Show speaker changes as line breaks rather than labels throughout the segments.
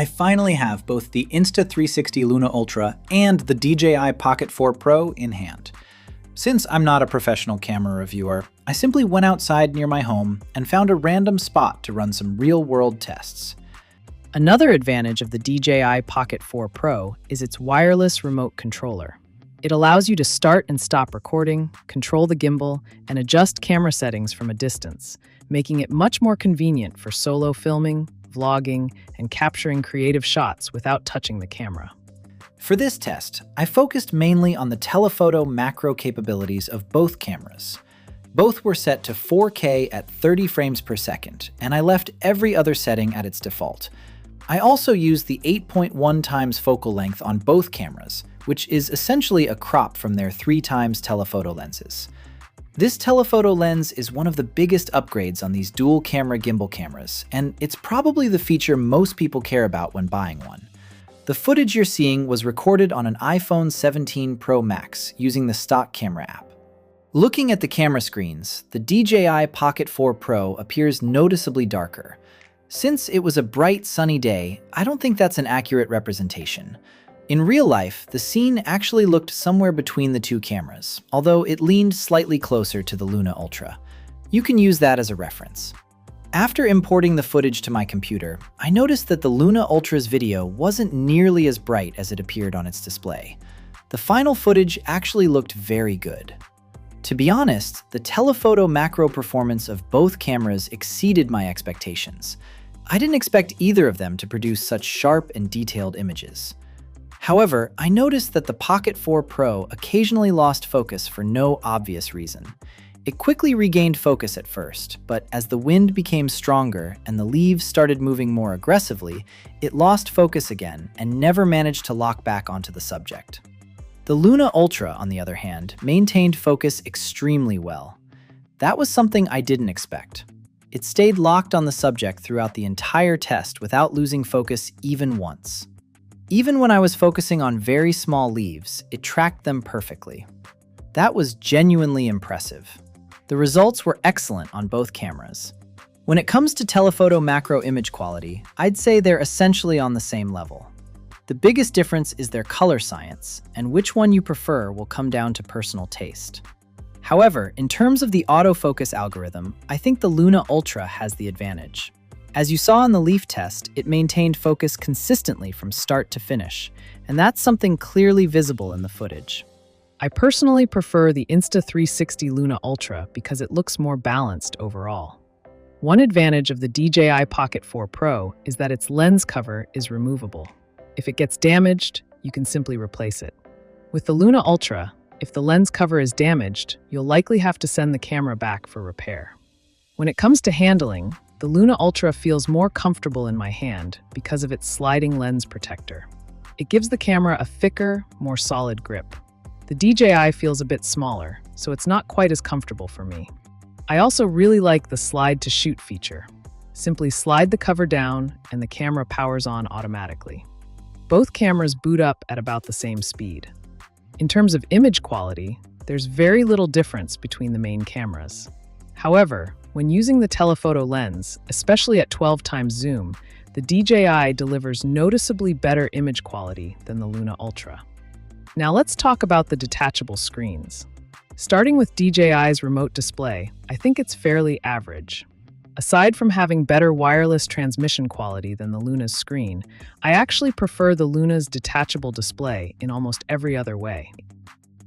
I finally have both the Insta360 Luna Ultra and the DJI Pocket 4 Pro in hand. Since I'm not a professional camera reviewer, I simply went outside near my home and found a random spot to run some real-world tests.
Another advantage of the DJI Pocket 4 Pro is its wireless remote controller. It allows you to start and stop recording, control the gimbal, and adjust camera settings from a distance, making it much more convenient for solo filming, vlogging, and capturing creative shots without touching the camera.
For this test, I focused mainly on the telephoto macro capabilities of both cameras. Both were set to 4K at 30 frames per second, and I left every other setting at its default. I also used the 8.1 times focal length on both cameras, which is essentially a crop from their 3 times telephoto lenses. This telephoto lens is one of the biggest upgrades on these dual camera gimbal cameras, and it's probably the feature most people care about when buying one. The footage you're seeing was recorded on an iPhone 17 Pro Max using the stock camera app. Looking at the camera screens, the DJI Pocket 4 Pro appears noticeably darker. Since it was a bright, sunny day, I don't think that's an accurate representation. In real life, the scene actually looked somewhere between the two cameras, although it leaned slightly closer to the Luna Ultra. You can use that as a reference. After importing the footage to my computer, I noticed that the Luna Ultra's video wasn't nearly as bright as it appeared on its display. The final footage actually looked very good. To be honest, the telephoto macro performance of both cameras exceeded my expectations. I didn't expect either of them to produce such sharp and detailed images. However, I noticed that the Pocket 4 Pro occasionally lost focus for no obvious reason. It quickly regained focus at first, but as the wind became stronger and the leaves started moving more aggressively, it lost focus again and never managed to lock back onto the subject. The Luna Ultra, on the other hand, maintained focus extremely well. That was something I didn't expect. It stayed locked on the subject throughout the entire test without losing focus even once. Even when I was focusing on very small leaves, it tracked them perfectly. That was genuinely impressive. The results were excellent on both cameras. When it comes to telephoto macro image quality, I'd say they're essentially on the same level. The biggest difference is their color science, and which one you prefer will come down to personal taste. However, in terms of the autofocus algorithm, I think the Luna Ultra has the advantage. As you saw in the leaf test, it maintained focus consistently from start to finish, and that's something clearly visible in the footage. I personally prefer the Insta360 Luna Ultra because it looks more balanced overall. One advantage of the DJI Pocket 4 Pro is that its lens cover is removable. If it gets damaged, you can simply replace it. With the Luna Ultra, if the lens cover is damaged, you'll likely have to send the camera back for repair. When it comes to handling, the Luna Ultra feels more comfortable in my hand because of its sliding lens protector. It gives the camera a thicker, more solid grip. The DJI feels a bit smaller, so it's not quite as comfortable for me. I also really like the slide to shoot feature. Simply slide the cover down and the camera powers on automatically. Both cameras boot up at about the same speed. In terms of image quality, there's very little difference between the main cameras. However, when using the telephoto lens, especially at 12 times zoom, the DJI delivers noticeably better image quality than the Luna Ultra. Now let's talk about the detachable screens. Starting with DJI's remote display, I think it's fairly average. Aside from having better wireless transmission quality than the Luna's screen, I actually prefer the Luna's detachable display in almost every other way.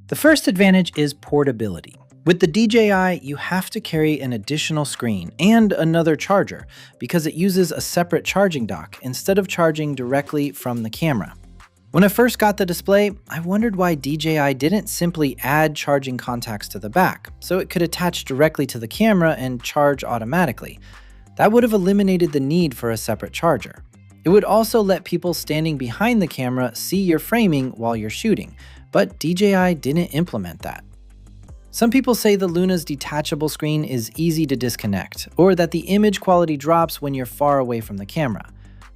The first advantage is portability. With the DJI, you have to carry an additional screen and another charger because it uses a separate charging dock instead of charging directly from the camera. When I first got the display, I wondered why DJI didn't simply add charging contacts to the back so it could attach directly to the camera and charge automatically. That would have eliminated the need for a separate charger. It would also let people standing behind the camera see your framing while you're shooting, but DJI didn't implement that. Some people say the Luna's detachable screen is easy to disconnect, or that the image quality drops when you're far away from the camera.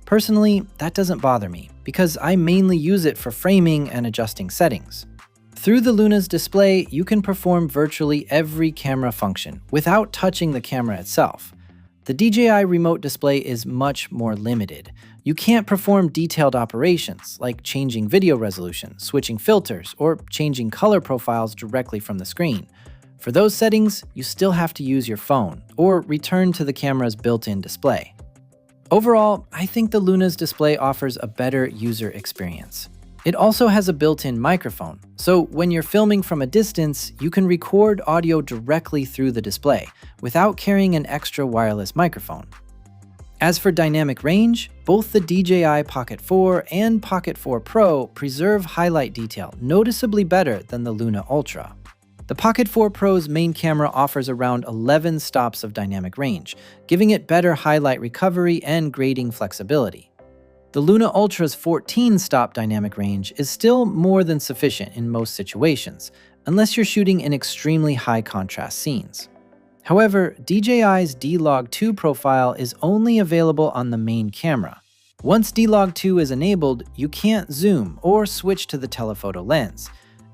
Personally, that doesn't bother me, because I mainly use it for framing and adjusting settings. Through the Luna's display, you can perform virtually every camera function without touching the camera itself. The DJI remote display is much more limited. You can't perform detailed operations like changing video resolution, switching filters, or changing color profiles directly from the screen. For those settings, you still have to use your phone or return to the camera's built-in display. Overall, I think the Luna's display offers a better user experience. It also has a built-in microphone, so when you're filming from a distance, you can record audio directly through the display without carrying an extra wireless microphone. As for dynamic range, both the DJI Pocket 4 and Pocket 4 Pro preserve highlight detail noticeably better than the Luna Ultra. The Pocket 4 Pro's main camera offers around 11 stops of dynamic range, giving it better highlight recovery and grading flexibility. The Luna Ultra's 14-stop dynamic range is still more than sufficient in most situations, unless you're shooting in extremely high-contrast scenes. However, DJI's D-Log2 profile is only available on the main camera. Once D-Log2 is enabled, you can't zoom or switch to the telephoto lens.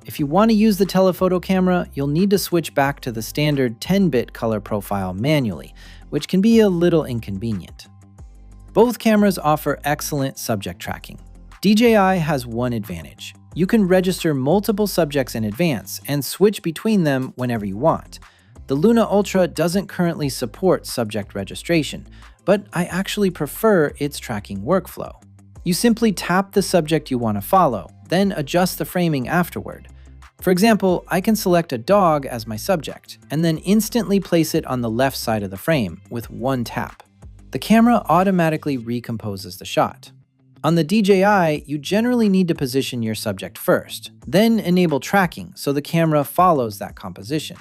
If you want to use the telephoto camera, you'll need to switch back to the standard 10-bit color profile manually, which can be a little inconvenient. Both cameras offer excellent subject tracking. DJI has one advantage. You can register multiple subjects in advance and switch between them whenever you want. The Luna Ultra doesn't currently support subject registration, but I actually prefer its tracking workflow. You simply tap the subject you want to follow, then adjust the framing afterward. For example, I can select a dog as my subject, and then instantly place it on the left side of the frame with one tap. The camera automatically recomposes the shot. On the DJI, you generally need to position your subject first, then enable tracking so the camera follows that composition.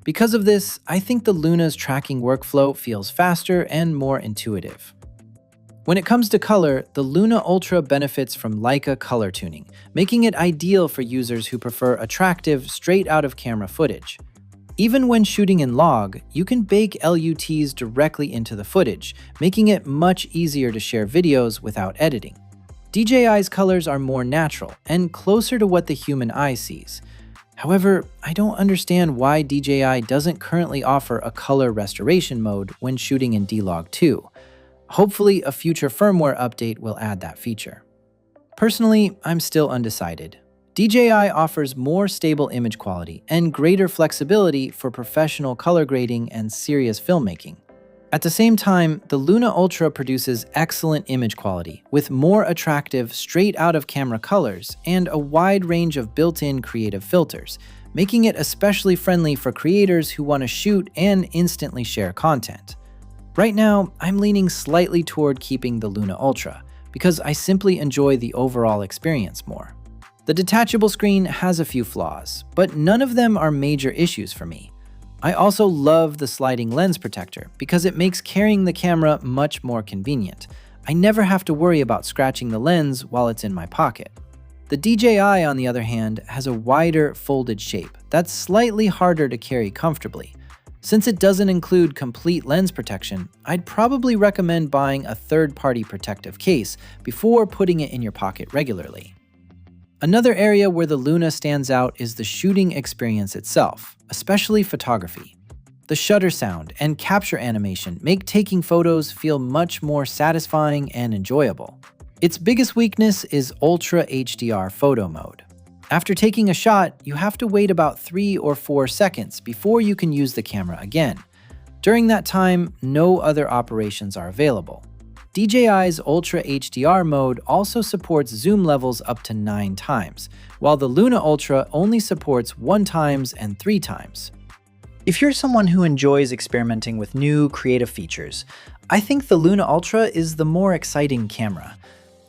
Because of this, I think the Luna's tracking workflow feels faster and more intuitive. When it comes to color, the Luna Ultra benefits from Leica color tuning, making it ideal for users who prefer attractive, straight-out-of-camera footage. Even when shooting in log, you can bake LUTs directly into the footage, making it much easier to share videos without editing. DJI's colors are more natural and closer to what the human eye sees. However, I don't understand why DJI doesn't currently offer a color restoration mode when shooting in D-Log2. Hopefully, a future firmware update will add that feature. Personally, I'm still undecided. DJI offers more stable image quality and greater flexibility for professional color grading and serious filmmaking. At the same time, the Luna Ultra produces excellent image quality with more attractive, straight-out-of-camera colors and a wide range of built-in creative filters, making it especially friendly for creators who want to shoot and instantly share content. Right now, I'm leaning slightly toward keeping the Luna Ultra because I simply enjoy the overall experience more. The detachable screen has a few flaws, but none of them are major issues for me. I also love the sliding lens protector because it makes carrying the camera much more convenient. I never have to worry about scratching the lens while it's in my pocket. The DJI, on the other hand, has a wider folded shape that's slightly harder to carry comfortably. Since it doesn't include complete lens protection, I'd probably recommend buying a third-party protective case before putting it in your pocket regularly. Another area where the Luna stands out is the shooting experience itself, especially photography. The shutter sound and capture animation make taking photos feel much more satisfying and enjoyable. Its biggest weakness is Ultra HDR photo mode. After taking a shot, you have to wait about 3 or 4 seconds before you can use the camera again. During that time, no other operations are available. DJI's Ultra HDR mode also supports zoom levels up to 9 times, while the Luna Ultra only supports 1 times and 3 times. If you're someone who enjoys experimenting with new, creative features, I think the Luna Ultra is the more exciting camera.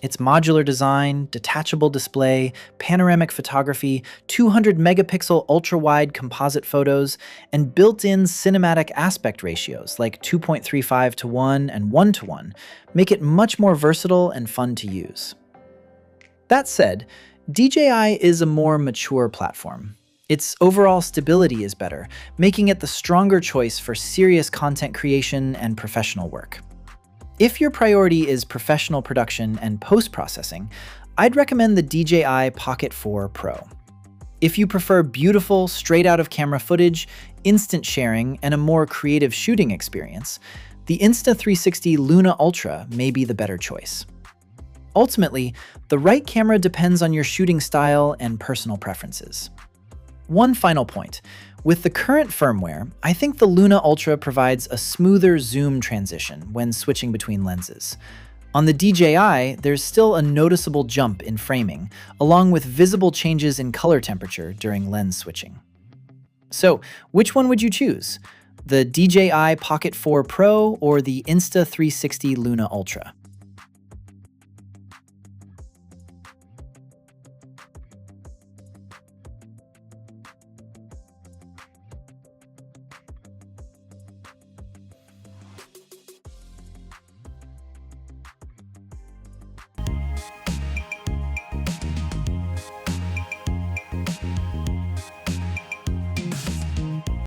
Its modular design, detachable display, panoramic photography, 200 megapixel ultra-wide composite photos, and built-in cinematic aspect ratios like 2.35:1 and 1:1 make it much more versatile and fun to use. That said, DJI is a more mature platform. Its overall stability is better, making it the stronger choice for serious content creation and professional work. If your priority is professional production and post-processing, I'd recommend the DJI Pocket 4 Pro. If you prefer beautiful, straight-out-of-camera footage, instant sharing, and a more creative shooting experience, the Insta360 Luna Ultra may be the better choice. Ultimately, the right camera depends on your shooting style and personal preferences. One final point. With the current firmware, I think the Luna Ultra provides a smoother zoom transition when switching between lenses. On the DJI, there's still a noticeable jump in framing, along with visible changes in color temperature during lens switching. So, which one would you choose? The DJI Pocket 4 Pro or the Insta360 Luna Ultra?